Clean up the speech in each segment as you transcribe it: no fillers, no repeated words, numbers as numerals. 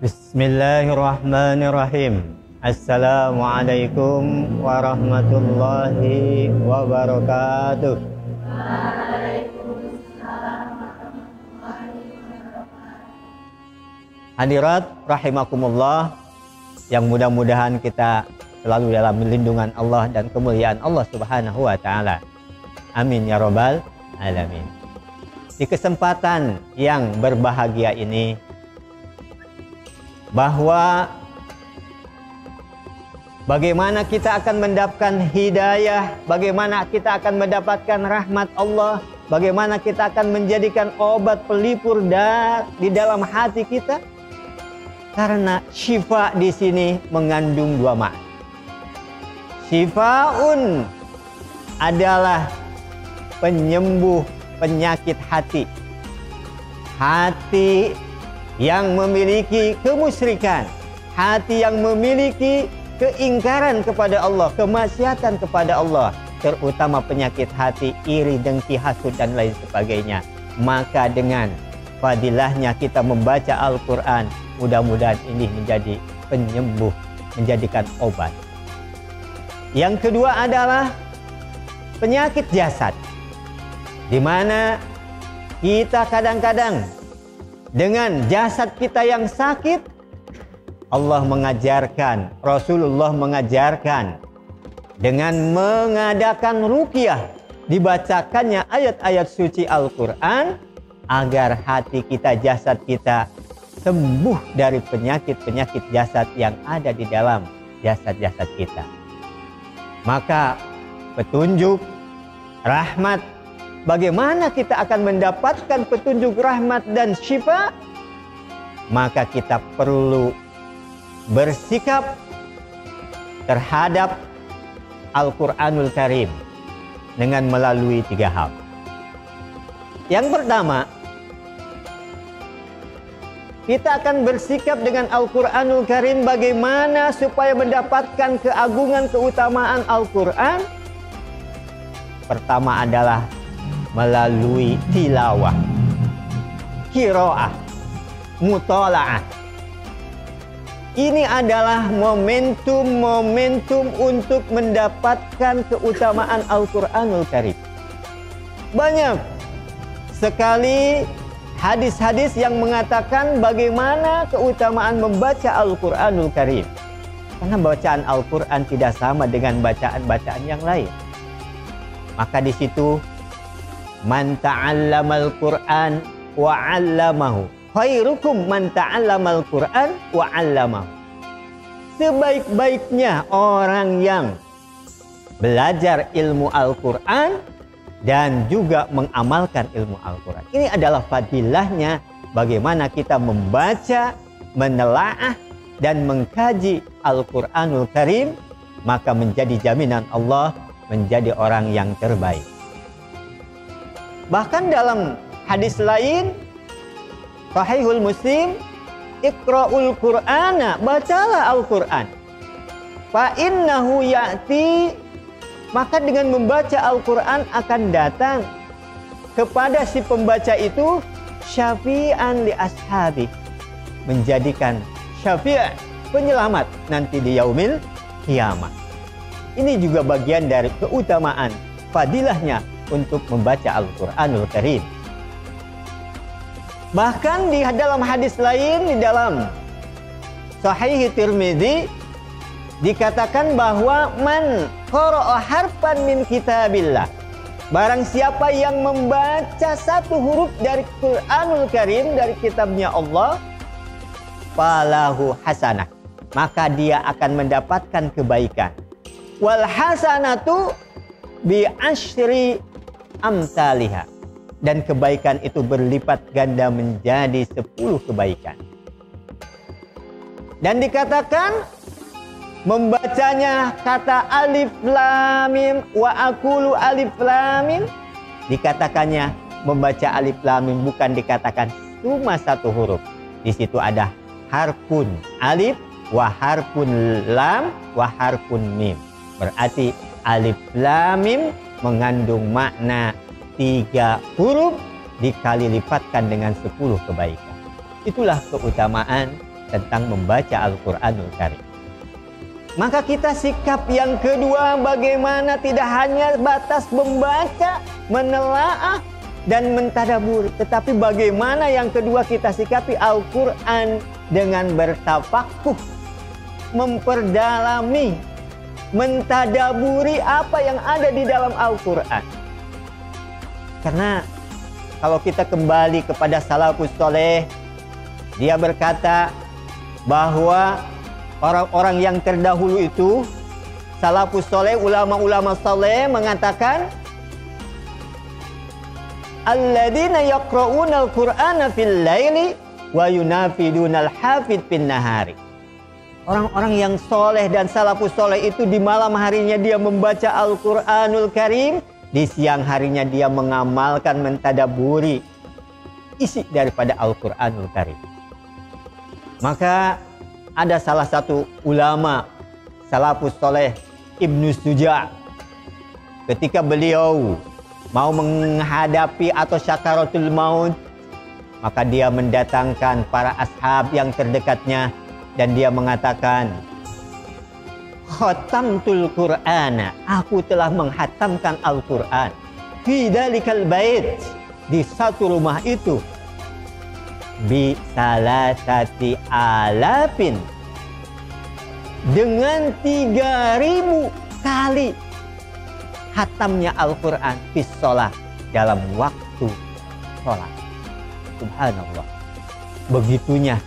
Bismillahirrahmanirrahim. Assalamualaikum warahmatullahi wabarakatuh. Hadirat rahimakumullah, yang mudah-mudahan kita selalu dalam lindungan Allah dan kemuliaan Allah Subhanahu wa taala. Amin ya rabbal alamin. Di kesempatan yang berbahagia ini, bahwa bagaimana kita akan mendapatkan hidayah, bagaimana kita akan mendapatkan rahmat Allah, bagaimana kita akan menjadikan obat pelipur di dalam hati kita. Karena syifa di sini mengandung dua makna. Syifaun adalah penyembuh penyakit hati. Hati yang memiliki kemusyrikan, hati yang memiliki keingkaran kepada Allah, kemaksiatan kepada Allah, terutama penyakit hati iri, dengki, hasud dan lain sebagainya. Maka dengan fadilahnya kita membaca Al-Quran, mudah-mudahan ini menjadi penyembuh, menjadikan obat. Yang kedua adalah penyakit jasad, di mana kita kadang-kadang dengan jasad kita yang sakit, Allah mengajarkan, Rasulullah mengajarkan dengan mengadakan ruqyah, dibacakannya ayat-ayat suci Al-Quran agar hati kita, jasad kita sembuh dari penyakit-penyakit jasad yang ada di dalam jasad-jasad kita. Maka petunjuk rahmat, bagaimana kita akan mendapatkan petunjuk rahmat dan syifa? Maka kita perlu bersikap terhadap Al-Quranul Karim dengan melalui 3 hal. Yang pertama, kita akan bersikap dengan Al-Quranul Karim bagaimana supaya mendapatkan keagungan, keutamaan Al-Quran. Pertama adalah melalui tilawah, qiraah, mutalaah. Ini adalah momentum-momentum untuk mendapatkan keutamaan Al-Quranul Karim. Banyak sekali hadis-hadis yang mengatakan bagaimana keutamaan membaca Al-Quranul Karim. Karena bacaan Al-Quran tidak sama dengan bacaan-bacaan yang lain. Maka di situ, man ta'allamal Qur'an wa 'allamahu khairukum man ta'allamal Qur'an wa 'allamahu. Sebaik-baiknya orang yang belajar ilmu Al-Quran dan juga mengamalkan ilmu Al-Quran. Ini adalah fadilahnya bagaimana kita membaca, menelaah dan mengkaji Al-Quranul Karim, maka menjadi jaminan Allah menjadi orang yang terbaik. Bahkan dalam hadis lain, Sahihul Muslim, Iqra'ul Qur'ana, bacalah Al-Quran. Fa'innahu ya'ti, maka dengan membaca Al-Quran akan datang kepada si pembaca itu syafi'an li ashabi, menjadikan syafi', penyelamat nanti di yaumil kiamat. Ini juga bagian dari keutamaan, fadilahnya untuk membaca Al-Quranul Karim. Bahkan di dalam hadis lain, di dalam Sahih Tirmidzi, dikatakan bahwa man qara'a harfan min kitabillah, barang siapa yang membaca satu huruf dari Quranul Karim, dari kitabnya Allah, falahu hasanah, maka dia akan mendapatkan kebaikan. Wal hasanatu bi asyri amsalihha, dan kebaikan itu berlipat ganda menjadi 10 kebaikan. Dan dikatakan membacanya kata alif lam mim wa aqulu alif lam mim, dikatakannya membaca alif lam mim bukan dikatakan cuma satu huruf. Di situ ada harfun alif wa harfun lam wa harfun mim. Berarti alif lam mim mengandung makna 3 huruf dikali lipatkan dengan 10 kebaikan. Itulah keutamaan tentang membaca Al-Quranul Karim. Maka kita sikap yang kedua, bagaimana tidak hanya batas membaca, menelaah, dan mentadabur, tetapi bagaimana yang kedua kita sikapi Al-Quran dengan bertafakuh, memperdalami, mentadaburi apa yang ada di dalam Al-Quran. Karena kalau kita kembali kepada salafus soleh, dia berkata bahwa orang-orang yang terdahulu itu, salafus soleh, ulama-ulama soleh mengatakan, alladzina yaqra'una al-Qur'ana fil laili wa yunafiduna al-hafid fin nahari. Orang-orang yang soleh dan salafus soleh itu di malam harinya dia membaca Al-Quranul Karim, di siang harinya dia mengamalkan, mentadaburi isi daripada Al-Quranul Karim. Maka ada salah satu ulama salafus soleh, Ibnu Suja', ketika beliau mau menghadapi atau syakaratul maut, maka dia mendatangkan para ashab yang terdekatnya dan dia mengatakan, khatamtul Qur'ana, aku telah menghatamkan Al-Quran, fi dalikal bait, di satu rumah itu, bi salasati alafin, dengan 3.000 kali hatamnya Al-Quran fi sholat, dalam waktu sholat. Subhanallah. Begitunya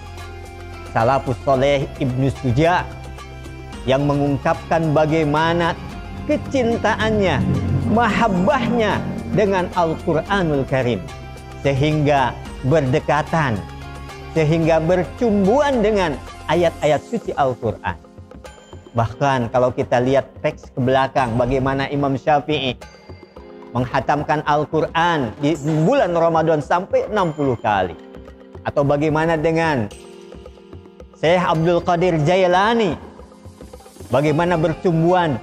salafus soleh Ibnu Suja' yang mengungkapkan bagaimana kecintaannya, mahabbahnya dengan Al-Quranul Karim, sehingga berdekatan, sehingga bercumbuan dengan ayat-ayat suci Al-Quran. Bahkan kalau kita lihat teks ke belakang, bagaimana Imam Syafi'i menghatamkan Al-Quran di bulan Ramadan sampai 60 kali. Atau bagaimana dengan Syekh Abdul Qadir Jailani, bagaimana bercumbuan,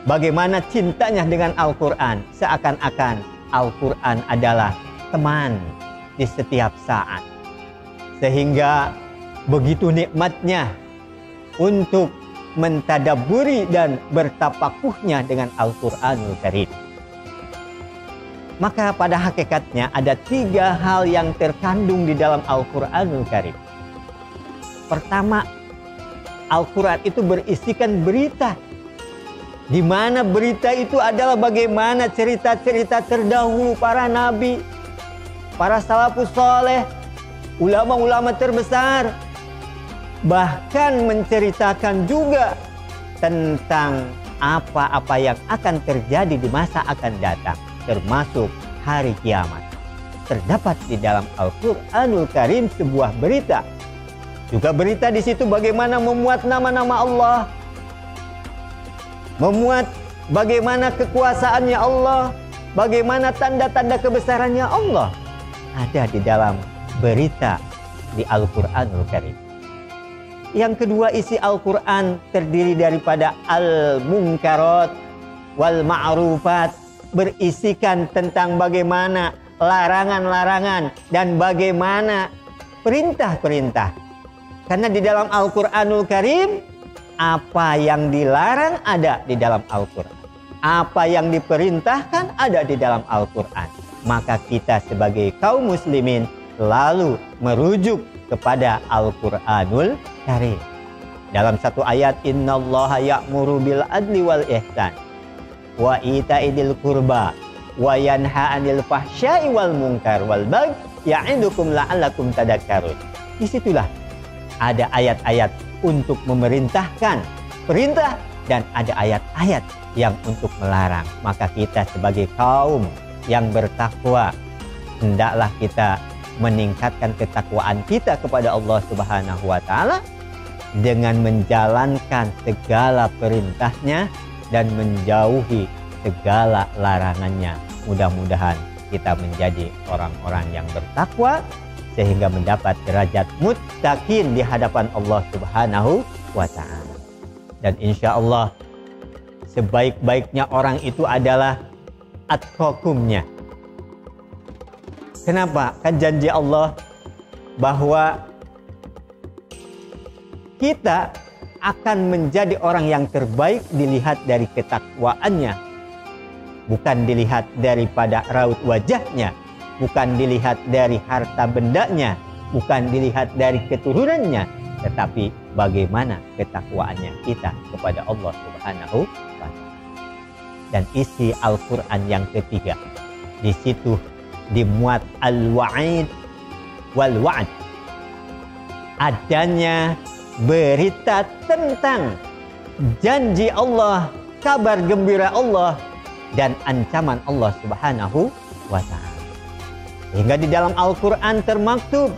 bagaimana cintanya dengan Al-Quran, seakan-akan Al-Quran adalah teman di setiap saat. Sehingga begitu nikmatnya untuk mentadaburi dan bertafakuhnya dengan Al-Quranul Karim. Maka pada hakikatnya ada 3 hal yang terkandung di dalam Al-Quranul Karim. Pertama, Al-Quran itu berisikan berita, di mana berita itu adalah bagaimana cerita-cerita terdahulu para nabi, para salafus soleh, ulama-ulama terbesar, bahkan menceritakan juga tentang apa-apa yang akan terjadi di masa akan datang, termasuk hari kiamat. Terdapat di dalam Al-Quranul Karim sebuah berita. Juga berita di situ bagaimana memuat nama-nama Allah, memuat bagaimana kekuasaannya Allah, bagaimana tanda-tanda kebesarannya Allah, ada di dalam berita di Al-Quranul Karim. Yang kedua, isi Al-Quran terdiri daripada al-munkarat wal ma'rufat, berisikan tentang bagaimana larangan-larangan dan bagaimana perintah-perintah. Karena di dalam Al-Quranul Karim, apa yang dilarang ada di dalam Al-Quran, apa yang diperintahkan ada di dalam Al-Quran. Maka kita sebagai kaum muslimin lalu merujuk kepada Al-Quranul Karim. Dalam satu ayat, innallaha ya'muru bil adli wal ihsan wa ita'idil qurba wa yanha 'anil fahsya'i wal munkar wal baghi ya'idukum la'allakum tadhakkarun. Disitulah ada ayat-ayat untuk memerintahkan perintah dan ada ayat-ayat yang untuk melarang. Maka kita sebagai kaum yang bertakwa, hendaklah kita meningkatkan ketakwaan kita kepada Allah Subhanahu wa Ta'ala dengan menjalankan segala perintahnya dan menjauhi segala larangannya. Mudah-mudahan kita menjadi orang-orang yang bertakwa sehingga mendapat derajat muttaqin di hadapan Allah Subhanahu wa Ta'ala. Dan insya Allah sebaik-baiknya orang itu adalah atqakumnya. Kenapa? Kan janji Allah bahwa kita akan menjadi orang yang terbaik dilihat dari ketakwaannya, bukan dilihat daripada raut wajahnya, bukan dilihat dari harta bendanya, bukan dilihat dari keturunannya, tetapi bagaimana ketakwaannya kita kepada Allah Subhanahu wa Ta'ala. Dan isi Al-Quran yang ketiga, di situ dimuat al-wa'id wal-wa'd, adanya berita tentang janji Allah, kabar gembira Allah, dan ancaman Allah Subhanahu wa Ta'ala. Sehingga di dalam Al-Quran termaktub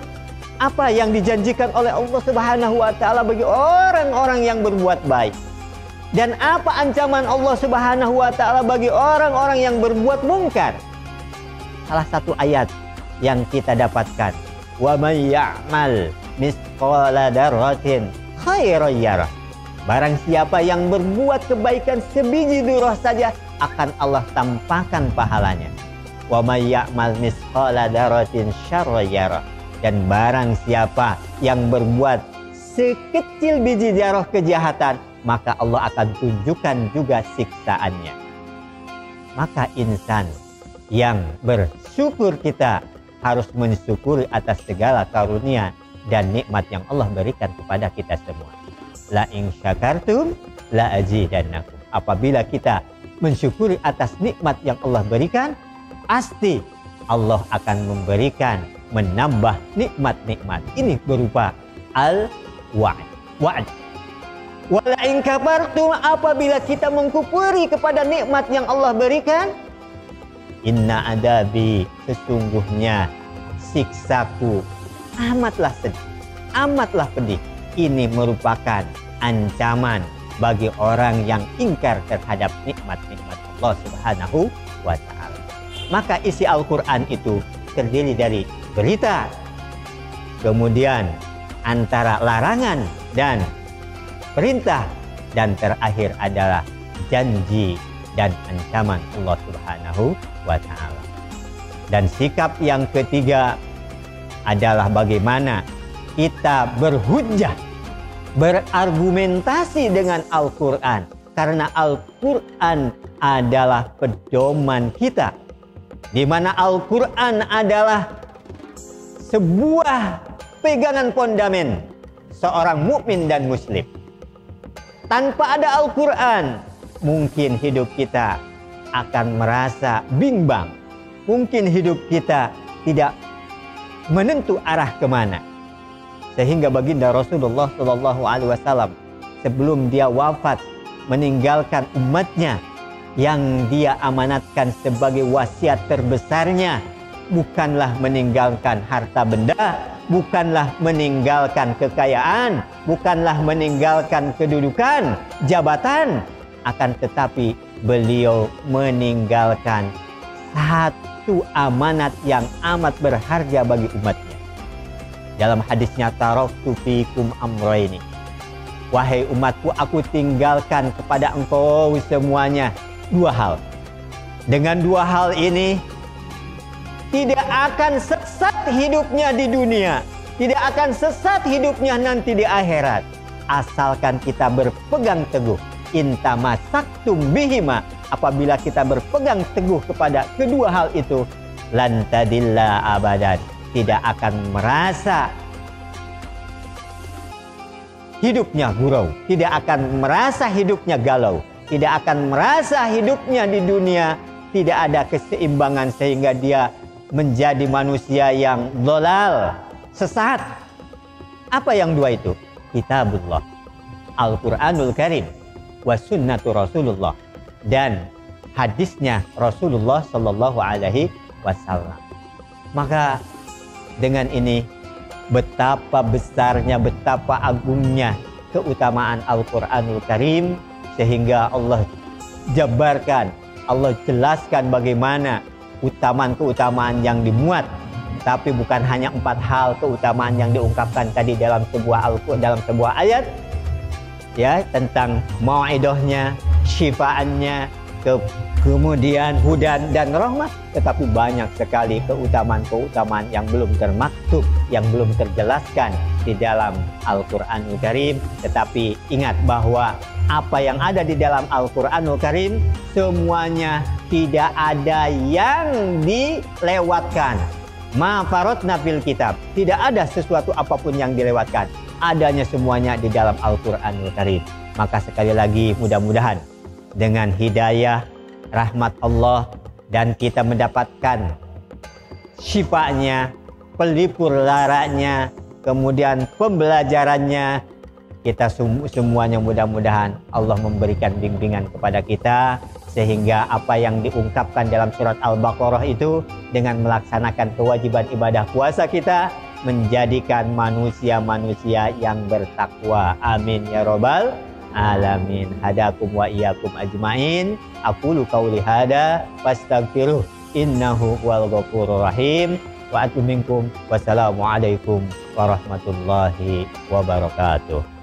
apa yang dijanjikan oleh Allah Subhanahu wa Ta'ala bagi orang-orang yang berbuat baik, dan apa ancaman Allah Subhanahu wa Ta'ala bagi orang-orang yang berbuat mungkar. Salah satu ayat yang kita dapatkan, wa may ya'mal misqala dzarratin khairan yarah. Barang siapa yang berbuat kebaikan sebiji dzurrah saja, akan Allah tampakkan pahalanya. Wa may ya'mal misqala dzarratin syarran yarah. Dan barang siapa yang berbuat sekecil biji dzarrah kejahatan, maka Allah akan tunjukkan juga siksaannya. Maka insan yang bersyukur, kita harus mensyukuri atas segala karunia dan nikmat yang Allah berikan kepada kita semua. La in syakartum la azidannakum. Apabila kita mensyukuri atas nikmat yang Allah berikan, pasti Allah akan memberikan, menambah nikmat-nikmat. Ini berupa al-wa'd. Wala in kafartum, apabila kita mengkufuri kepada nikmat yang Allah berikan, inna adabi, sesungguhnya siksaku amatlah sedih, amatlah pedih. Ini merupakan ancaman bagi orang yang ingkar terhadap nikmat-nikmat Allah Subhanahu wa Ta'ala. Maka isi Al-Quran itu terdiri dari berita, kemudian antara larangan dan perintah, dan terakhir adalah janji dan ancaman Allah Subhanahu wa Ta'ala. Dan sikap yang ketiga adalah bagaimana kita berhujjah, berargumentasi dengan Al-Quran, karena Al-Quran adalah pedoman kita, di mana Al-Quran adalah sebuah pegangan fondamen seorang mukmin dan muslim. Tanpa ada Al-Quran, mungkin hidup kita akan merasa bimbang. Mungkin hidup kita tidak menentu arah kemana. Sehingga baginda Rasulullah SAW sebelum dia wafat, meninggalkan umatnya yang dia amanatkan sebagai wasiat terbesarnya, bukanlah meninggalkan harta benda, bukanlah meninggalkan kekayaan, bukanlah meninggalkan kedudukan, jabatan, akan tetapi beliau meninggalkan satu amanat yang amat berharga bagi umatnya. Dalam hadisnya, taraktu fikum amrayni, wahai umatku, aku tinggalkan kepada engkau semuanya dua hal. Dengan dua hal ini tidak akan sesat hidupnya di dunia, tidak akan sesat hidupnya nanti di akhirat, asalkan kita berpegang teguh. Intamasaktum bihima, apabila kita berpegang teguh kepada kedua hal itu, lan tadilla abadan, tidak akan merasa hidupnya gurau, tidak akan merasa hidupnya galau, tidak akan merasa hidupnya di dunia tidak ada keseimbangan sehingga dia menjadi manusia yang dhalal, sesat. Apa yang dua itu? Kitabullah, Al-Quranul Karim, wa sunnatu Rasulullah, dan hadisnya Rasulullah Sallallahu Alaihi Wasallam. Maka dengan ini, betapa besarnya, betapa agungnya keutamaan Al-Quranul Karim, sehingga Allah jabarkan, Allah jelaskan bagaimana keutamaan-keutamaan yang dimuat. Tapi bukan hanya 4 hal keutamaan yang diungkapkan tadi dalam sebuah ayat, ya, tentang mau'idahnya, syifaannya, kemudian hudan dan rahmah, tetapi banyak sekali keutamaan-keutamaan yang belum termaktub, yang belum terjelaskan di dalam Al-Quranul Karim. Tetapi ingat bahwa apa yang ada di dalam Al-Quranul Karim semuanya tidak ada yang dilewatkan. Ma farotna fil kitab, tidak ada sesuatu apapun yang dilewatkan, adanya semuanya di dalam Al-Quranul Karim. Maka sekali lagi mudah-mudahan dengan hidayah, rahmat Allah, dan kita mendapatkan syifanya, pelipur laranya, kemudian pembelajarannya, kita semuanya mudah-mudahan Allah memberikan bimbingan kepada kita, sehingga apa yang diungkapkan dalam surat Al-Baqarah itu dengan melaksanakan kewajiban ibadah puasa kita menjadikan manusia-manusia yang bertakwa. Amin ya robbal alamin. Hadakum wa iyyakum ajmain. Aqulu qauli hada wastaghfiruh innahu wal ghafurur rahim. Wa atubu minkum. Wassalamualaikum warahmatullahi wabarakatuh.